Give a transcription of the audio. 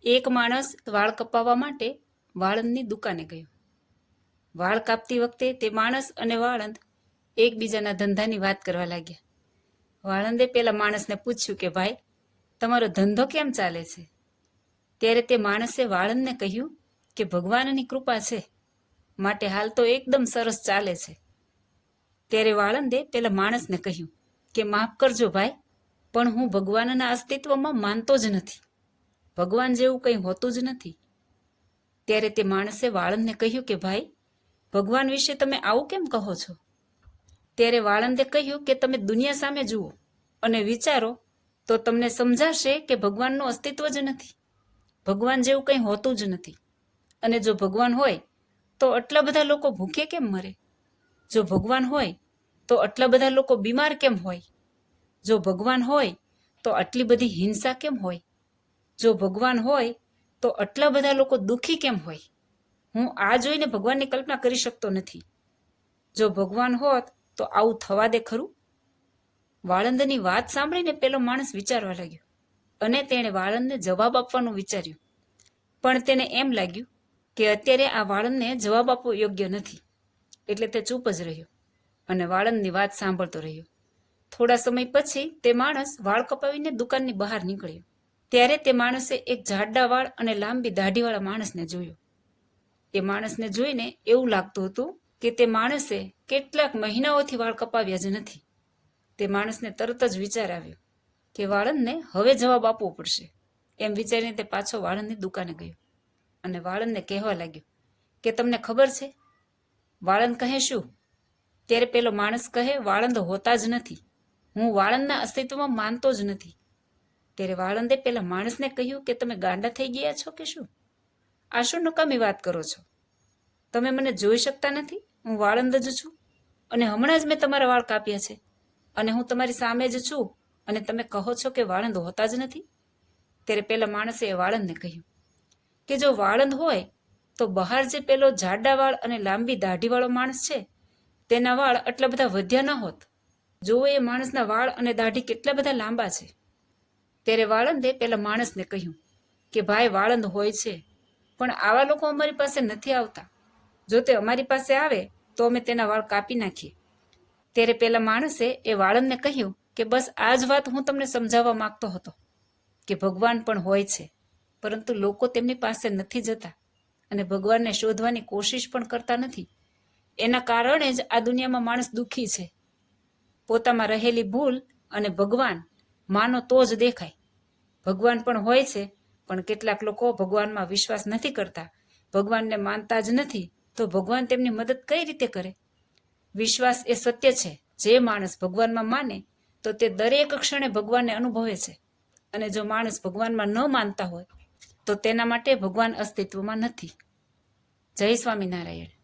એક માણસ વાળ કપાવવા માટે વાળંદની દુકાને ગયો. વાળ કાપતી વખતે તે માણસ અને વાળંદ એકબીજાના ધંધાની વાત કરવા લાગ્યા. વાળંદે પેલા માણસને પૂછ્યું કે ભાઈ, તમારો ધંધો કેમ ચાલે છે? ત્યારે તે માણસે વાળંદને કહ્યું કે ભગવાનની કૃપા છે, માટે હાલ તો એકદમ સરસ ચાલે છે. ત્યારે વાળંદે પેલા માણસને કહ્યું કે માફ કરજો ભાઈ, પણ હું ભગવાનના અસ્તિત્વમાં માનતો જ નથી. ભગવાન જેવું કંઈ હોતું જ નથી. ત્યારે તે માણસે વાળંદને કહ્યું કે ભાઈ, ભગવાન વિશે તમે આવું કેમ કહો છો? ત્યારે વાળંદે કહ્યું કે તમે દુનિયા સામે જુઓ અને વિચારો તો તમને સમજાશે કે ભગવાનનું અસ્તિત્વ જ નથી. ભગવાન જેવું કંઈ હોતું જ નથી. અને જો ભગવાન હોય તો આટલા બધા લોકો ભૂખે કેમ મરે? જો ભગવાન હોય તો આટલા બધા લોકો બીમાર કેમ હોય? જો ભગવાન હોય તો આટલી બધી હિંસા કેમ હોય? જો ભગવાન હોય તો આટલા બધા લોકો દુઃખી કેમ હોય? હું આ જોઈને ભગવાનની કલ્પના કરી શકતો નથી. જો ભગવાન હોત તો આવું થવા દે ખરું? વાળંદની વાત સાંભળીને પેલો માણસ વિચારવા લાગ્યો અને તેણે વાળંદને જવાબ આપવાનું વિચાર્યું. પણ તેને એમ લાગ્યું કે અત્યારે આ વાળંદને જવાબ આપવો યોગ્ય નથી, એટલે તે ચૂપ જ રહ્યો અને વાળંદની વાત સાંભળતો રહ્યો. થોડા સમય પછી તે માણસ વાળ કપાવીને દુકાનની બહાર નીકળ્યો. ત્યારે તે માણસે એક જાડા વાળ અને લાંબી દાઢીવાળા માણસને જોયો. એ માણસને જોઈને એવું લાગતું હતું કે તે માણસે કેટલાક મહિનાઓથી વાળ કપાવ્યા જ નથી. તે માણસને તરત જ વિચાર આવ્યો કે વાળંદને હવે જવાબ આપવો પડશે. એમ વિચારીને તે પાછો વાળંદની દુકાને ગયો અને વાળંદને કહેવા લાગ્યો કે તમને ખબર છે? વાળંદ કહે શું? ત્યારે પેલો માણસ કહે, વાળંદ હોતા જ નથી. હું વાળંદના અસ્તિત્વમાં માનતો જ નથી. ત્યારે વાળંદે પેલા માણસને કહ્યું કે તમે ગાંડા થઈ ગયા છો કે શું? આ શું નકામી વાત કરો છો? તમે મને જોઈ શકતા નથી? હું વાળંદ જ છું અને હમણાં જ મેં તમારા વાળ કાપ્યા છે અને હું તમારી સામે જ છું અને તમે કહો છો કે વાળંદ હોતા જ નથી? ત્યારે પેલા માણસે વાળંદને કહ્યું કે જો વાળંદ હોય તો બહાર જે પેલો જાડા વાળ અને લાંબી દાઢીવાળો માણસ છે તેના વાળ આટલા બધા વધ્યા ન હોત. જુઓ એ માણસના વાળ અને દાઢી કેટલા બધા લાંબા છે. ત્યારે વાળંદે પેલા માણસને કહ્યું કે ભાઈ, વાળંદ હોય છે, પણ આવા લોકો અમારી પાસે નથી આવતા. જો તે અમારી પાસે આવે તો અમે તેના વાળ કાપી નાખીએ. ત્યારે પેલા માણસે એ વાળંદને કહ્યું કે બસ આ જ વાત હું તમને સમજાવવા માંગતો હતો કે ભગવાન પણ હોય છે, પરંતુ લોકો તેમની પાસે નથી જતા અને ભગવાનને શોધવાની કોશિશ પણ કરતા નથી. એના કારણે જ આ દુનિયામાં માણસ દુઃખી છે. પોતામાં રહેલી ભૂલ અને ભગવાન માનો તો જ દેખાય. ભગવાન પણ હોય છે, પણ કેટલાક લોકો ભગવાનમાં વિશ્વાસ નથી કરતા, ભગવાનને માનતા જ નથી, તો ભગવાન તેમની મદદ કઈ રીતે કરે? વિશ્વાસ એ સત્ય છે. જે માણસ ભગવાનમાં માને તો તે દરેક ક્ષણે ભગવાનને અનુભવે છે, અને જો માણસ ભગવાનમાં ન માનતા હોય તો તેના માટે ભગવાન અસ્તિત્વમાં નથી. જય સ્વામિનારાયણ.